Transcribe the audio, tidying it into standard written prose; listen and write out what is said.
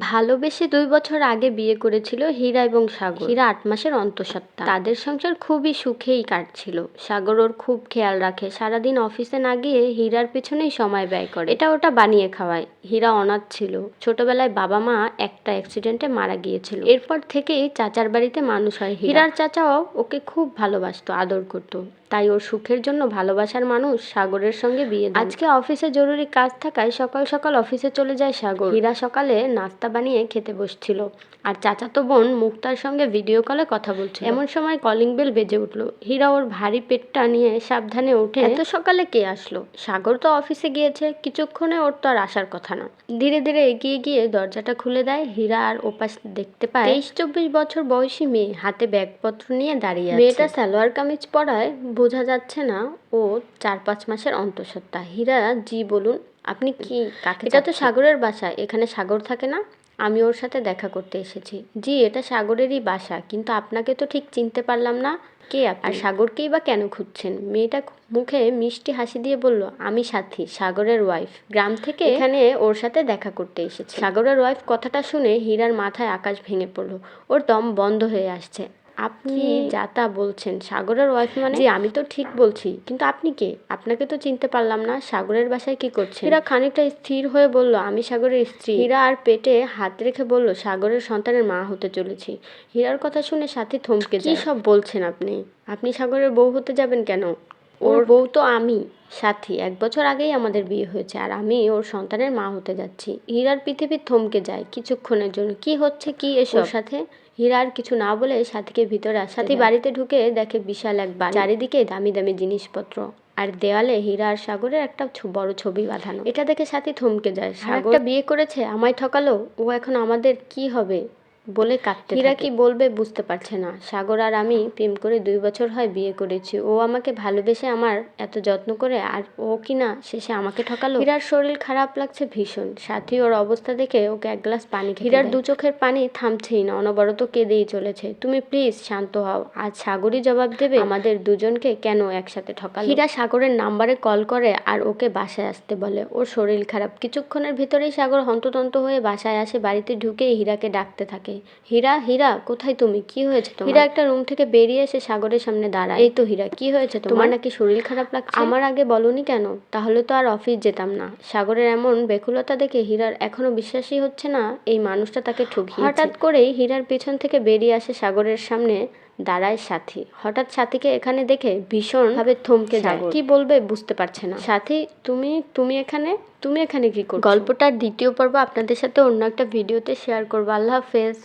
ভালোবেসে ২ বছর আগে বিয়ে করেছিল হীরা এবং সাগর। হীরা ৮ মাসের অন্তঃসত্ত্বা। তাদের সংসার খুবই সুখেই কাটছিল। সাগর ওর খুব খেয়াল রাখে, সারাদিন অফিসে না গিয়ে হীরার পিছনেই সময় ব্যয় করে, এটা ওটা বানিয়ে খাওয়ায়। হীরা অনাথ ছিল, ছোটবেলায় বাবা মা একটা অ্যাক্সিডেন্টে মারা গিয়েছিল। এরপর থেকেই চাচার বাড়িতে মানুষ হয়। হীরার চাচাও ওকে খুব ভালোবাসতো, আদর করতো। তাই ওর সুখের জন্য ভালোবাসার মানুষ সাগরের সঙ্গে বিয়ে দেন। আজকে অফিসে জরুরি কাজ থাকায় সকাল সকাল অফিসে চলে যায় সাগর। হীরা সকালে নাস্তা বানিয়ে খেতে বসছিল, আর চাচাতো বোন মুক্তার সঙ্গে ভিডিও কলে কথা বলছিল। এমন সময় কলিং বেল বেজে উঠল। হীরা ওর ভারী পেটটা নিয়ে সাবধানে ওঠে। এত সকালে কে আসলো? সাগর তো অফিসে গিয়েছে, কিছুক্ষণে ওর তো আর আসার কথা না। ধীরে ধীরে এগিয়ে গিয়ে দরজাটা খুলে দেয়। হীরা আর ওপাশ দেখতে পায় ২৩-২৪ বছর বয়সী মেয়ে হাতে ব্যাগপত্র নিয়ে দাঁড়িয়ে আছে। মেয়েটা সালোয়ার কামিজ পরায়, বোঝা যাচ্ছে না ও ৪-৫ মাসের অন্তঃসত্ত্বা। হীরা, জি বলুন, আপনি কি কাকে? এটা তো সাগরের বাসা, এখানে সাগর থাকে না? আমি ওর সাথে দেখা করতে এসেছি। জি, এটা সাগরেরই বাসা, কিন্তু আপনাকে তো ঠিক চিনতে পারলাম না। কে আপনি? আর সাগরকেই বা কেন খুঁজছেন? মেয়েটা মুখে মিষ্টি হাসি দিয়ে বলল, আমি সাথী, সাগরের ওয়াইফ। গ্রাম থেকে এখানে ওর সাথে দেখা করতে এসেছি। সাগরের ওয়াইফ কথাটা শুনে হীরার মাথায় আকাশ ভেঙে পড়ল। ওর দম বন্ধ হয়ে আসছে। আপনি যা তা বলছেন? সাগরের ওয়াইফ মানে? জি, আমি তো ঠিক বলছি, কিন্তু আপনি কে? আপনাকে তো চিনতে পারলাম না। সাগরের বাসায় কি করছেন? হীরা খানিকটা স্থির হয়ে বলল, আমি সাগরের স্ত্রী। হীরা আর পেটে হাত রেখে বলল, সাগরের সন্তানের মা হতে চলেছি। হীরার কথা শুনে সাথী থমকে যায়। কি সব বলছেন আপনি? আপনি সাগরের বউ হতে যাবেন কেন? ওর বউ তো আমি, সাথী। ১ বছর আগেই আমাদের বিয়ে হয়েছে, আর আমি ওর সন্তানের মা হতে যাচ্ছি। হীরার পৃথিবী থমকে যায় কিছুক্ষণের জন্য। কি হচ্ছে কি এসব সাথে? হীরা আর কিছু না বলে সাথীকে ভিতরে আসে। সাথী বাড়িতে ঢুকে দেখে বিশাল এক বাড়ি, চারিদিকে দামি দামি জিনিসপত্র, আর দেওয়ালে হীরা আর সাগরের একটা বড় ছবি বাঁধানো। এটা দেখে সাথী থমকে যায়। সাগর বিয়ে করেছে, আমায় ঠকালো, ও এখন আমাদের কি হবে বলে কাঁদতে থাকে। হীরা কি বলবে বুঝতে পারছে না। সাগর আর আমি প্রেম করে ২ বছর হয় বিয়ে করেছি। ও আমাকে ভালোবেসে আমার এত যত্ন করে, আর ও কিনা শেষে আমাকে ঠকালো। হীরার শরীর খারাপ লাগছে ভীষণ। সাথী ওর অবস্থা দেখে ওকে এক গ্লাস পানি খেতে দেয়। হীরার ২ চোখের পানি থামছেই না, অনবরত কেঁদেই চলেছে। তুমি প্লিজ শান্ত হও, আজ সাগরই জবাব দেবে আমাদের দুজনকে কেন একসাথে ঠকালো। হীরা সাগরের নাম্বারে কল করে আর ওকে বাসায় আসতে বলে। ওর শরীর খারাপ। কিছুক্ষণের ভিতরেই সাগর হন্তদন্ত হয়ে বাসায় আসে। বাড়িতে ঢুকেই হীরাকে ডাকতে থাকে, হীরা, হীরা, কোথায় তুমি? কি হয়েছে তোমার? হীরা একটা রুম থেকে বেরিয়ে এসে সাগরের সামনে দাঁড়ায়। এই তো হীরা, কি হয়েছে তোমার? নাকি শরীর খারাপ লাগছে? আমার আগে বলনি কেন? তাহলে তো আর অফিস যেতাম না। সাগরের এমন বেকুলতা দেখে হীরার এখনো বিশ্বাসই হচ্ছে না এই মানুষটা তাকে ঠকিয়েছে। হঠাৎ করেই হীরার পেছন থেকে বেরিয়ে আসে সাগরের সামনে দাঁড়ায় সাথী। হঠাৎ সাথীকে এখানে দেখে ভীষণ ভাবে থমকে যায়। কি বলবে বুঝতে পারছে না। সাথী, তুমি এখানে কি করছো? গল্পটার দ্বিতীয় পর্ব আপনাদের সাথে অন্য একটা ভিডিওতে শেয়ার করবো। আল্লাহ হাফেজ।